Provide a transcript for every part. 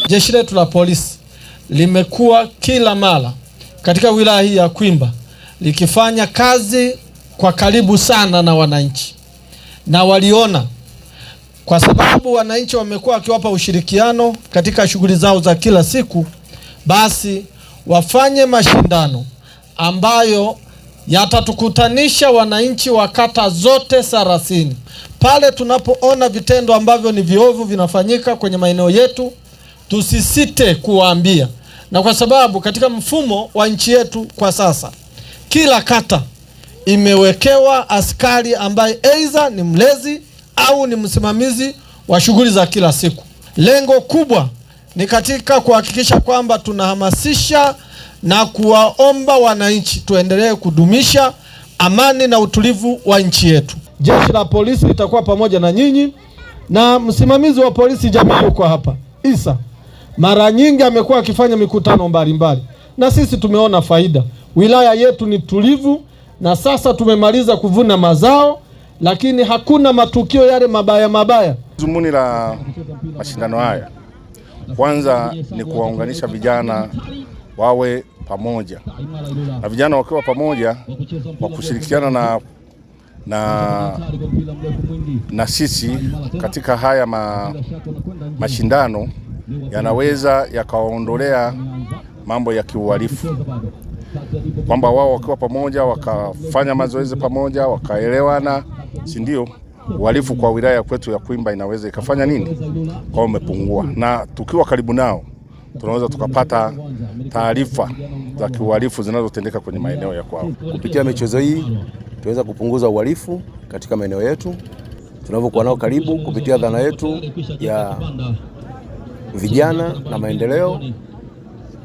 Jeshi letu la polisi limekuwa kila mara katika wilaya hii ya Kwimba likifanya kazi kwa karibu sana na wananchi, na waliona kwa sababu wananchi wamekuwa wakiwapa ushirikiano katika shughuli zao za kila siku, basi wafanye mashindano ambayo yatatukutanisha wananchi wa kata zote 30. Pale tunapoona vitendo ambavyo ni viovu vinafanyika kwenye maeneo yetu, tusisite kuwaambia. Na kwa sababu katika mfumo wa nchi yetu kwa sasa, kila kata imewekewa askari ambaye aidha ni mlezi au ni msimamizi wa shughuli za kila siku. Lengo kubwa ni katika kuhakikisha kwamba tunahamasisha na kuwaomba wananchi tuendelee kudumisha amani na utulivu wa nchi yetu. Jeshi la polisi litakuwa pamoja na nyinyi, na msimamizi wa polisi jamii yuko hapa, Isa. Mara nyingi amekuwa akifanya mikutano mbalimbali, na sisi tumeona faida. Wilaya yetu ni tulivu, na sasa tumemaliza kuvuna mazao, lakini hakuna matukio yale mabaya. Dhumuni la mashindano haya kwanza ni kuwaunganisha vijana wawe pamoja, na vijana wakiwa pamoja kwa kushirikiana na sisi katika haya mashindano yanaweza yakawaondolea mambo ya kiuhalifu, kwamba wao wakiwa pamoja wakafanya mazoezi pamoja wakaelewana, si ndio? Uhalifu kwa wilaya kwetu ya Kwimba inaweza ikafanya nini, kwa umepungua, na tukiwa karibu nao tunaweza tukapata taarifa za kiuhalifu zinazotendeka kwenye maeneo ya kwao. Kupitia michezo hii tunaweza kupunguza uhalifu katika maeneo yetu tunavyokuwa nao karibu, kupitia dhana yetu ya vijana na maendeleo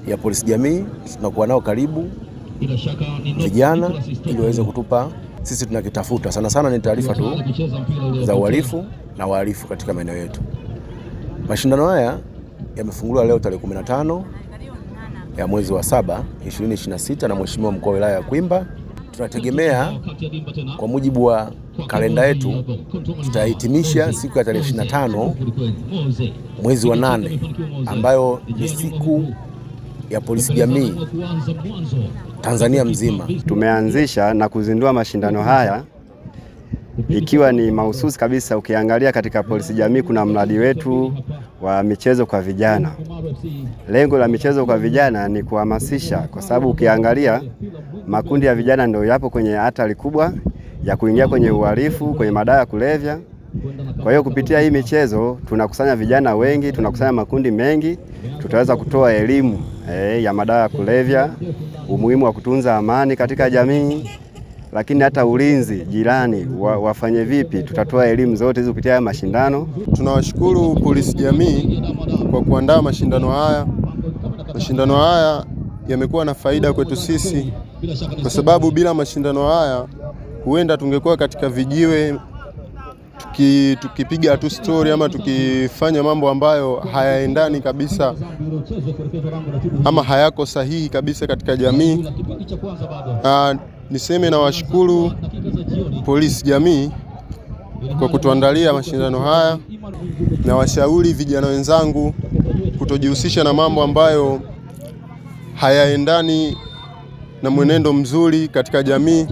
ya polisi jamii. Tunakuwa nao karibu vijana ili waweze kutupa sisi tunakitafuta sana ni taarifa tu za uhalifu na wahalifu katika maeneo yetu. Mashindano haya yamefunguliwa leo tarehe 15 ya mwezi wa 7 2026 na Mheshimiwa Mkuu wa Wilaya ya Kwimba. Tunategemea kwa mujibu wa kalenda yetu tutahitimisha siku ya tarehe 25 mwezi wa 8 ambayo ni siku ya polisi jamii Tanzania mzima. Tumeanzisha na kuzindua mashindano haya ikiwa ni mahususi kabisa. Ukiangalia katika polisi jamii kuna mradi wetu wa michezo kwa vijana. Lengo la michezo kwa vijana ni kuhamasisha, kwa sababu ukiangalia makundi ya vijana ndio yapo kwenye hatari kubwa ya kuingia kwenye uhalifu, kwenye madawa ya kulevya. Kwa hiyo kupitia hii michezo tunakusanya vijana wengi, tunakusanya makundi mengi, tutaweza kutoa elimu ya madawa ya kulevya, umuhimu wa kutunza amani katika jamii, lakini hata ulinzi jirani wafanye vipi. Tutatoa elimu zote hizo kupitia mashindano. Tunawashukuru polisi jamii kwa kuandaa mashindano haya. Mashindano haya yamekuwa na faida kwetu sisi, kwa sababu bila mashindano haya huenda tungekuwa katika vijiwe tukipiga tu story ama tukifanya mambo ambayo hayaendani kabisa ama hayako sahihi kabisa katika jamii. Niseme na washukuru polisi jamii kwa kutuandalia mashindano haya, na washauri vijana wenzangu kutojihusisha na mambo ambayo hayaendani na mwenendo mzuri katika jamii.